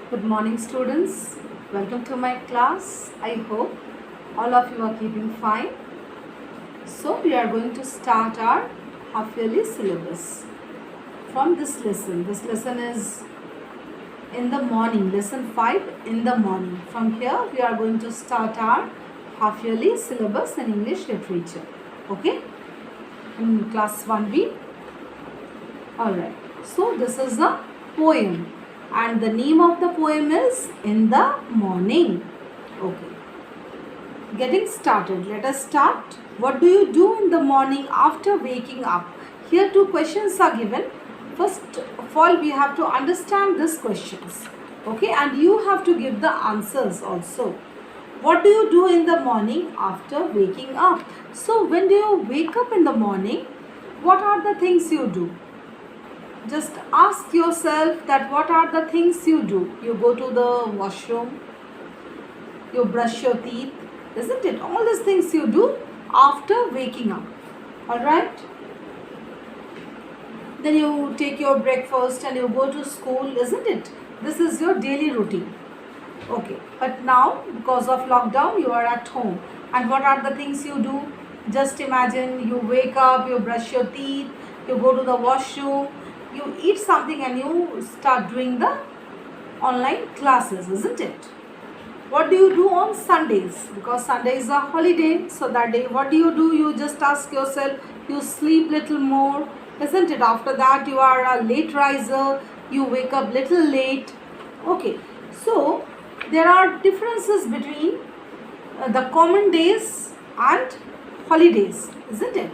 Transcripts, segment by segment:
Good morning, students. Welcome to my class. I hope all of you are keeping fine. So, we are going to start our half yearly syllabus from this lesson. This lesson is in the morning, lesson 5 in the morning. From here, we are going to start our half yearly syllabus in English literature. Okay? In class 1B. Alright. So, this is a poem. And the name of the poem is In the Morning. Okay. Getting started. Let us start. What do you do in the morning after waking up? Here two questions are given. First of all, we have to understand these questions. Okay. And you have to give the answers also. What do you do in the morning after waking up? So when do you wake up in the morning? What are the things you do? Just ask yourself that what are the things you do. You go to the washroom, you brush your teeth, isn't it? All these things you do after waking up. Alright? Then you take your breakfast and you go to school, isn't it? This is your daily routine. Okay. But now, because of lockdown, you are at home. And what are the things you do? Just imagine you wake up, you brush your teeth, you go to the washroom, you eat something and you start doing the online classes, isn't it? What do you do on Sundays? Because Sunday is a holiday, so that day what do? You just ask yourself, you sleep little more, isn't it? After that you are a late riser, you wake up little late. Okay, so there are differences between the common days and holidays, isn't it?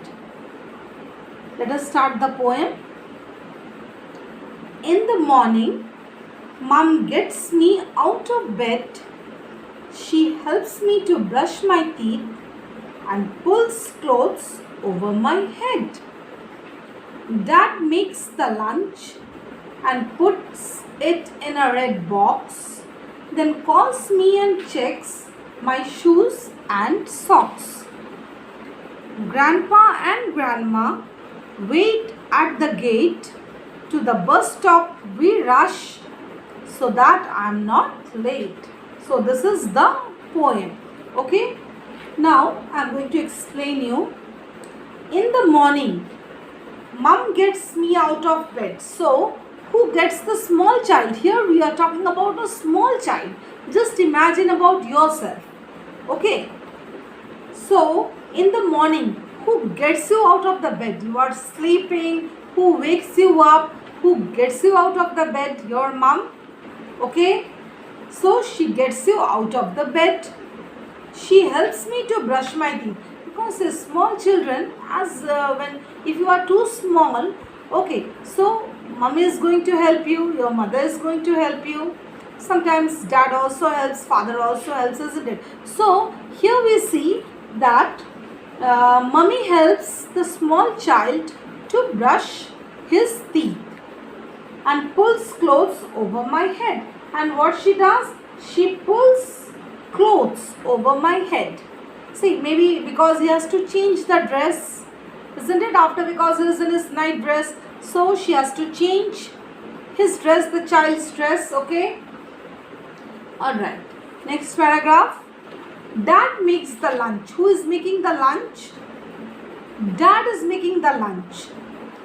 Let us start the poem. In the morning, Mom gets me out of bed. She helps me to brush my teeth and pulls clothes over my head. Dad makes the lunch and puts it in a red box, then calls me and checks my shoes and socks. Grandpa and Grandma wait at the gate. To the bus stop we rush so that I am not late. So this is the poem. Okay. Now I am going to explain you. In the morning, Mom gets me out of bed. So who gets the small child? Here we are talking about a small child. Just imagine about yourself. Okay. So in the morning, who gets you out of the bed? You are sleeping. Who wakes you up? Who gets you out of the bed? Your mom. Okay. So she gets you out of the bed. She helps me to brush my teeth. Because small children, if you are too small, okay, so mommy is going to help you, your mother is going to help you. Sometimes dad also helps, father also helps, isn't it? So here we see that mommy helps the small child to brush his teeth and pulls clothes over my head. And what she does? She pulls clothes over my head. See, maybe because he has to change the dress, isn't it? Because he is in his night dress, so she has to change his dress, the child's dress. Okay. Alright. Next paragraph. Dad makes the lunch. Who is making the lunch? Dad is making the lunch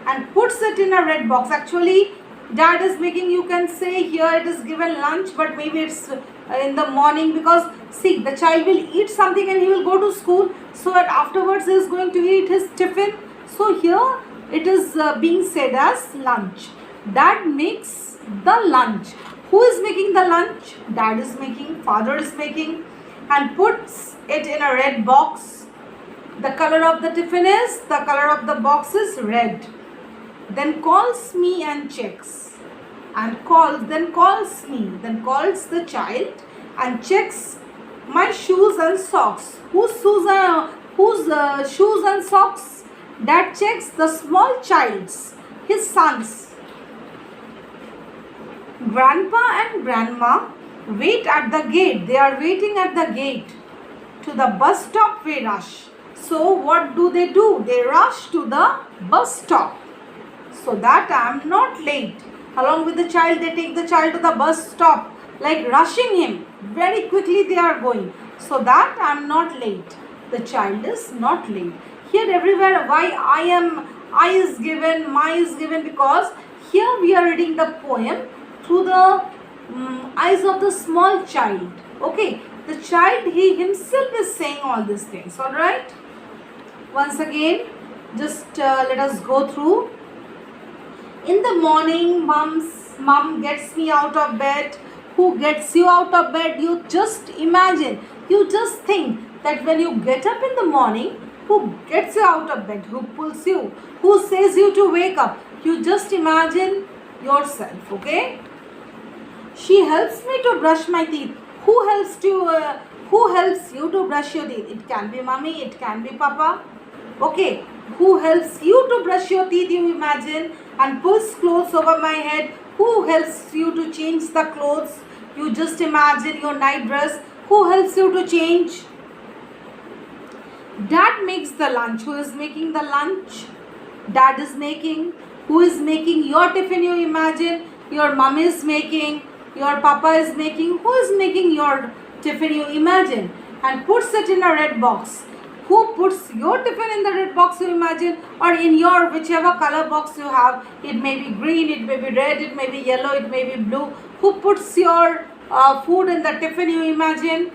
and puts it in a red box. Actually, dad is making, you can say here it is given lunch, but maybe it's in the morning, because see, the child will eat something and he will go to school, so that afterwards he is going to eat his tiffin. So here it is being said as lunch. Dad makes the lunch. Who is making the lunch? Dad is making, father is making, and puts it in a red box. The color of the tiffin is, the color of the box is red. Then calls me and checks, and calls the child and checks my shoes and socks. Whose shoes and socks? Dad checks the small child's, his son's. Grandpa and Grandma wait at the gate. They are waiting at the gate. To the bus stop we rush. So what do? They rush to the bus stop, so that I am not late. Along with the child, they take the child to the bus stop like rushing him. Very quickly they are going, so that I am not late. The child is not late. Here everywhere, why I is given, my is given, because here we are reading the poem through the eyes of the small child. Okay, the child, he himself is saying all these things. All right. Once again, just let us go through. In the morning, mom gets me out of bed. Who gets you out of bed? You just imagine. You just think that when you get up in the morning, who gets you out of bed? Who pulls you? Who says you to wake up? You just imagine yourself. Okay. She helps me to brush my teeth. Who helps you to brush your teeth? It can be mommy. It can be papa. Okay. Who helps you to brush your teeth? You imagine, and pulls clothes over my head. Who helps you to change the clothes? You just imagine your night dress. Who helps you to change? Dad makes the lunch. Who is making the lunch? Dad is making. Who is making your tiffin? You imagine. Your mom is making. Your papa is making. Who is making your tiffin? You imagine. And puts it in a red box. Who puts your tiffin in the red box? You imagine. Or in your whichever color box you have. It may be green, it may be red, it may be yellow, it may be blue. Who puts your food in the tiffin? You imagine.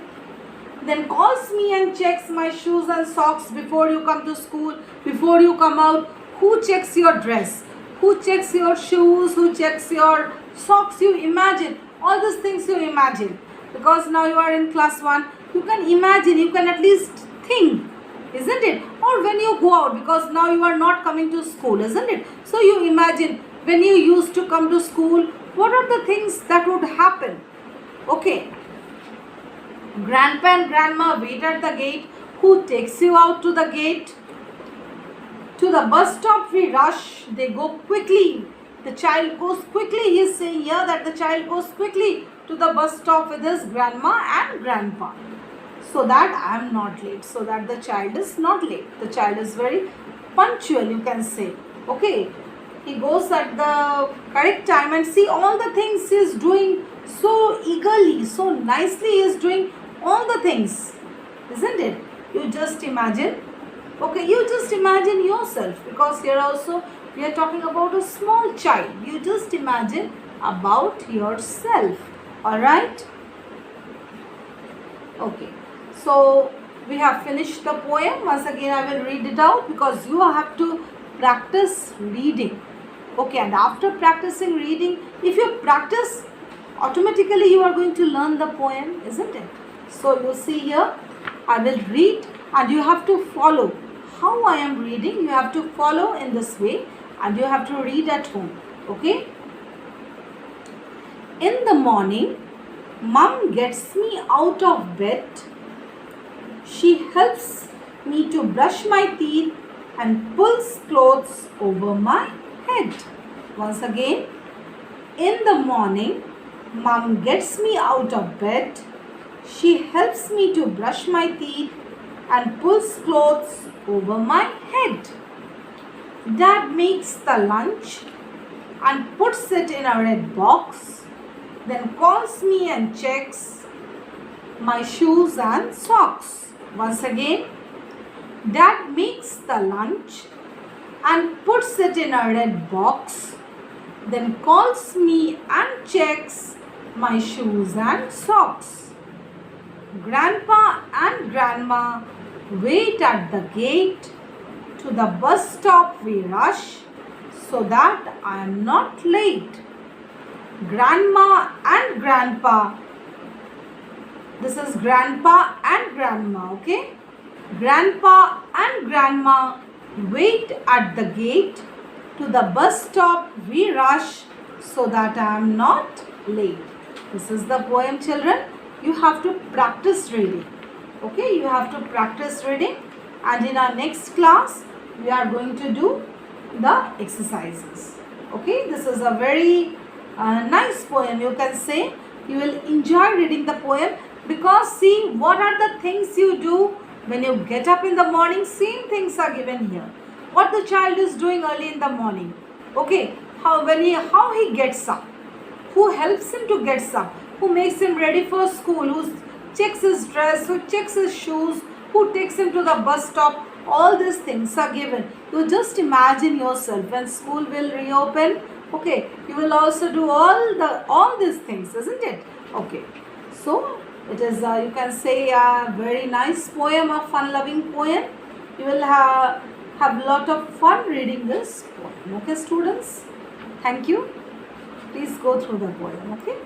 Then calls me and checks my shoes and socks before you come to school, before you come out. Who checks your dress? Who checks your shoes? Who checks your socks? You imagine. All these things you imagine. Because now you are in class 1, you can imagine, you can at least think, isn't it? Or when you go out, because now you are not coming to school, isn't it? So you imagine when you used to come to school, what are the things that would happen? Okay. Grandpa and grandma wait at the gate. Who takes you out to the gate? To the bus stop we rush. They go quickly. The child goes quickly. He is saying here that the child goes quickly to the bus stop with his grandma and grandpa, so that I am not late. So that the child is not late. The child is very punctual, you can say. Okay. He goes at the correct time, and see all the things he is doing so eagerly, so nicely he is doing all the things, isn't it? You just imagine. Okay, you just imagine yourself, because here also we are talking about a small child. You just imagine about yourself. Alright? Okay. So we have finished the poem. Once again I will read it out, because you have to practice reading. Okay, and after practicing reading, if you practice, automatically you are going to learn the poem, isn't it? So you see here, I will read and you have to follow how I am reading. You have to follow in this way and you have to read at home. Okay? In the morning, mom gets me out of bed. She helps me to brush my teeth and pulls clothes over my head. Once again, in the morning, mom gets me out of bed. She helps me to brush my teeth and pulls clothes over my head. Dad makes the lunch and puts it in a red box, then calls me and checks my shoes and socks. Once again, Dad makes the lunch and puts it in a red box, then calls me and checks my shoes and socks. Grandpa and grandma wait at the gate. To the bus stop we rush, so that I am not late. Grandma and grandpa, this is grandpa and grandma, okay? Grandpa and grandma wait at the gate. To the bus stop we rush, so that I am not late. This is the poem, children. You have to practice reading. Okay, you have to practice reading, and in our next class we are going to do the exercises. Okay, this is a very nice poem, you can say. You will enjoy reading the poem, because see what are the things you do when you get up in the morning. Same things are given here. What the child is doing early in the morning. Okay, how he gets up. Who helps him to get up? who makes him ready for school, who checks his dress, who checks his shoes, who takes him to the bus stop. All these things are given. You just imagine yourself when school will reopen. Okay, you will also do all these things, isn't it? Okay, so it is you can say a very nice poem, a fun-loving poem. You will have a lot of fun reading this poem. Okay, students. Thank you. Please go through the poem. Okay.